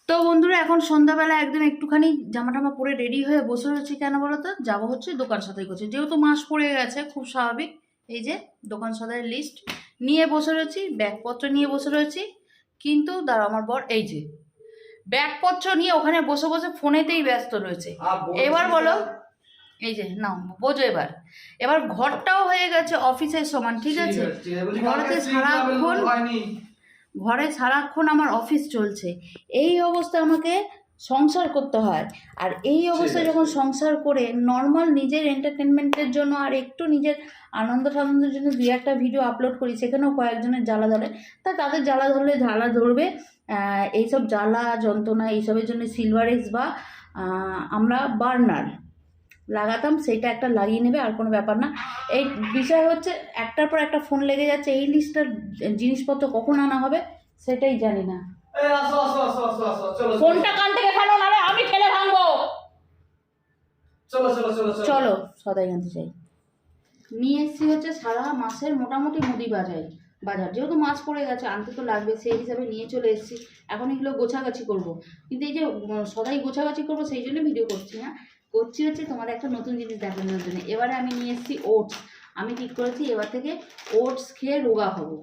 তো বন্ধুরা এখন সন্ধ্যাবেলা একদম একটুখানি জামা টামা পরে রেডি হয়ে বসে রয়েছি। কেন বলো তো? যাবো হচ্ছে দোকান সদাই করছে, যেহেতু মাস পড়ে গেছে, খুব স্বাভাবিক। এই যে দোকান সদাইয়ের লিস্ট নিয়ে বসে রয়েছি, ব্যাগপত্র নিয়ে বসে রয়েছি। কিন্তু দাঁড়া, আমার বর এই যে ব্যাগপত্র নিয়ে ওখানে বসে বসে ফোনেতেই ব্যস্ত রয়েছে। এবার বলো, এই যে নাও বোঝো। এবার এবার ঘরটাও হয়ে গেছে অফিসের সমান, ঠিক আছে? ঘরে সারাক্ষণ আমার অফিস চলছে, এই অবস্থায় আমাকে সংসার করতে হয়। আর এই অবস্থায় যখন সংসার করে নর্মাল নিজের এন্টারটেনমেন্টের জন্য আর একটু নিজের আনন্দ টানন্দের জন্য দুই একটা ভিডিও আপলোড করি, সেখানেও কয়েকজনের জ্বালা ধরে। তা তাদের জ্বালা ধরলে জ্বালা ধরবে, এইসব জ্বালা যন্ত্রণা এইসবের জন্য সিলভারেক্স বা আমরা বার্নার লাগাতাম, সেইটা একটা লাগিয়ে নেবে, আর কোনো ব্যাপার না। এই বিষয় হচ্ছে একটার পর একটা ফোন লেগে যাচ্ছে, এই লিস্টটার জিনিসপত্র কখন আনা হবে সেটাই জানি না। ফোনটা কান থেকে ফেলো, নাহলে আমি ফেলে ভাঙবো। চলো সদাই আনতে চাই। নিয়ে এসছি হচ্ছে সারা মাসের মোটামুটি মুদি বাজার, যেহেতু মাছ পড়ে গেছে আনতে তো লাগবে, সেই হিসাবে নিয়ে চলে এসেছি। এখন এগুলো গোছাগাছি করবো, কিন্তু এই যে সদাই গোছাগাছি করবো সেই জন্য ভিডিও করছি না, করছি হচ্ছে তোমার একটা নতুন জিনিস দেখানোর জন্য। এবারে আমি নিয়ে এসেছি ওটস। আমি ঠিক করেছি এবার থেকে ওটস খেয়ে রোগা হবো,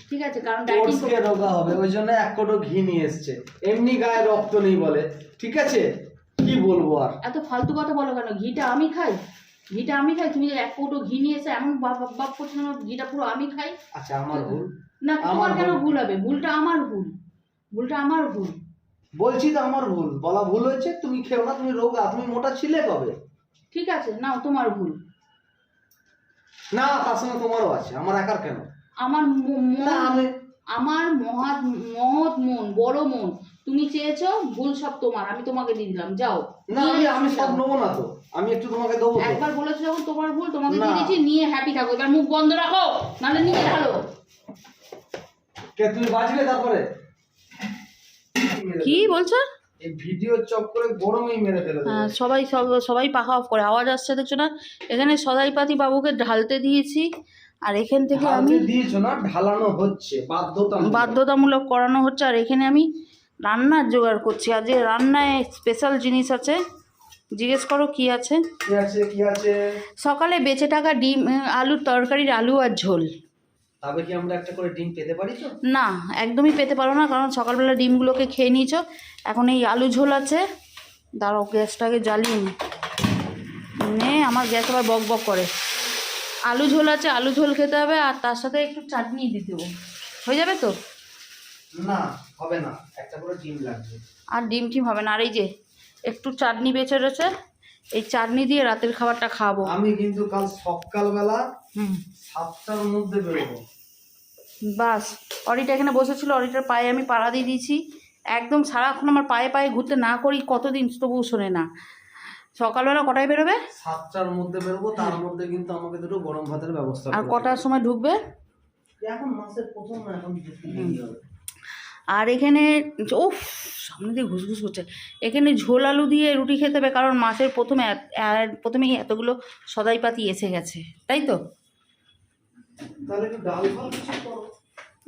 ঠিক আছে? কারণ ডায়েটিং খেয়ে রোগা হবে, ওই জন্য এক কোটো ঘি নিয়ে এসছে। এমনি গায়ে রক্ত নেই বলে, ঠিক আছে? কি বলবো আর, এত ফালতু কথা বলো কেন? ঘিটা আমি খাই, তুমি যে এক কৌটো ঘি নিয়ে এসে এমন বাপ করছো, ঘিটা পুরো আমি খাই। আচ্ছা আমার ভুল না, তোমার কেন ভুল হবে? ভুলটা আমার ভুল বলছি তো, আমার ভুল বলা ভুল হয়েছে। তুমি খেও না, তুমি রোগা, তুমি মোটা ছিলে কবে? ঠিক আছে, নাও তোমার ভুল। না, তার সঙ্গে তোমারও আছে, আমার একার কেন? আমার আমার মহৎ মন, বড় মন, তুমি চেয়েছো, ভুল সব তোমার, আমি তোমাকে দিয়ে দিলাম, যাও। না, আমি সব নেবো না তো, আমি একটু তোমাকে দেবো। একবার বলেছো যখন তোমার ভুল, তোমাকে দিয়ে দিয়েছি, নিয়ে হ্যাপি থাকো। এবার মুখ বন্ধ রাখো, নাহলে নিয়ে ঢালো। কে তুমি বাজবে তারপরে? কি বলছো? এই ভিডিও চক্করে গরমেই মেরে ফেলে দেবে। সবাই পাখা অফ করে, আওয়াজ আসছে দেখছো না? এখানে সদাইপাতি বাবুকে ঢালতে দিয়েছি, আর এখান থেকে আমি দিয়েছো না, ঢালানো হচ্ছে, বাধ্যতামূলক করানো হচ্ছে। আর এখানে আমি রান্নার জোগাড় করছি। আজকে রান্নায় স্পেশাল জিনিস আছে, জিজ্ঞেস করো কি আছে। কি আছে? সকালে বেঁচে থাকা ডিম, আলুর তরকারির আলু আর ঝোল। তবে কি আমরা একটা করে ডিম পেতে পারি তো? না, একদমই পেতে পারো না, কারণ সকালবেলা ডিমগুলোকে খেয়ে নিয়েছো। এখন এই আলু ঝোল আছে, দাঁড়াও গ্যাসটাকে জ্বালিয়ে নে, আমার গ্যাস আবার বক বক করে। আলু ঝোল আছে, আলু ঝোল খেতে হবে, আর তার সাথে একটু চাটনি দিয়ে দেবো, হয়ে যাবে তো? না হবে না, একটা করে ডিম লাগবে। আর ডিম টিম হবে না। আর এই যে একটু চাটনি বেঁচে রয়েছে, এই চাটনি দিয়ে রাতের খাবারটা খাবো। আমি কিন্তু কাল সকালবেলা 7টার মধ্যে বেরোবো। বাস, অরিটা এখানে বসেছিল, অরিটার পায়ে আমি পাড়া দিয়ে দিয়েছি। একদম সারাক্ষণ আমার পায়ে পায়ে ঘুরতে না করি কতদিন, তবুও শোনে না। সকালবেলা কটায় বেরোবে? 7টার মধ্যে বেরোবো, তার মধ্যে কিন্তু আমাকে দুটো গরম ভাতের ব্যবস্থা করতে হবে। আর কটার সময় ঢুকবে? এখন মাসের প্রথম না, এখন ঢুকতে দেরি হবে। আর এখানে ওফ, সামনে দিয়ে ঘুসঘুস করছে। এখানে ঝোল আলু দিয়ে রুটি খেতে হবে, কারণ মাসের প্রথমেই এতগুলো সদাইপাতি এসে গেছে, তাই তো? তাহলে একটু ডাল ফাল কিছু করো।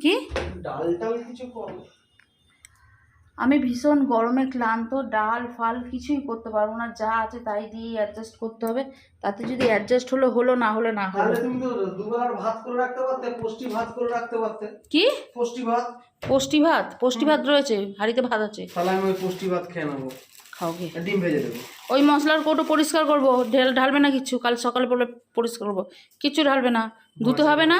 কি ডাল টাল কিছু করো? আমি ভীষণ গরমে ক্লান্ত, ডাল ফাল কিছুই করতে পারবো না, যা আছে তাই দিয়ে অ্যাডজাস্ট করতে হবে। তাতে যদি অ্যাডজাস্ট হলো না হলে না হলো। তাহলে তুমি তো দুবার ভাত করে রাখতে পারতে, পুষ্টি ভাত করে রাখতে পারতে। কি পুষ্টি ভাত? পুষ্টি ভাত রয়েছে, হাঁড়িতে ভাত আছে। তাহলে আমি ওই পুষ্টি ভাত খেয়ে নেবো। খাও গে। ডিম ভেজে দেবো। ওই মশলার কৌটো পরিষ্কার করবো, ঢালবে না কিচ্ছু, কাল সকালে বলে পরিষ্কার করবো, কিচ্ছু ঢালবে না, ধুতে হবে না।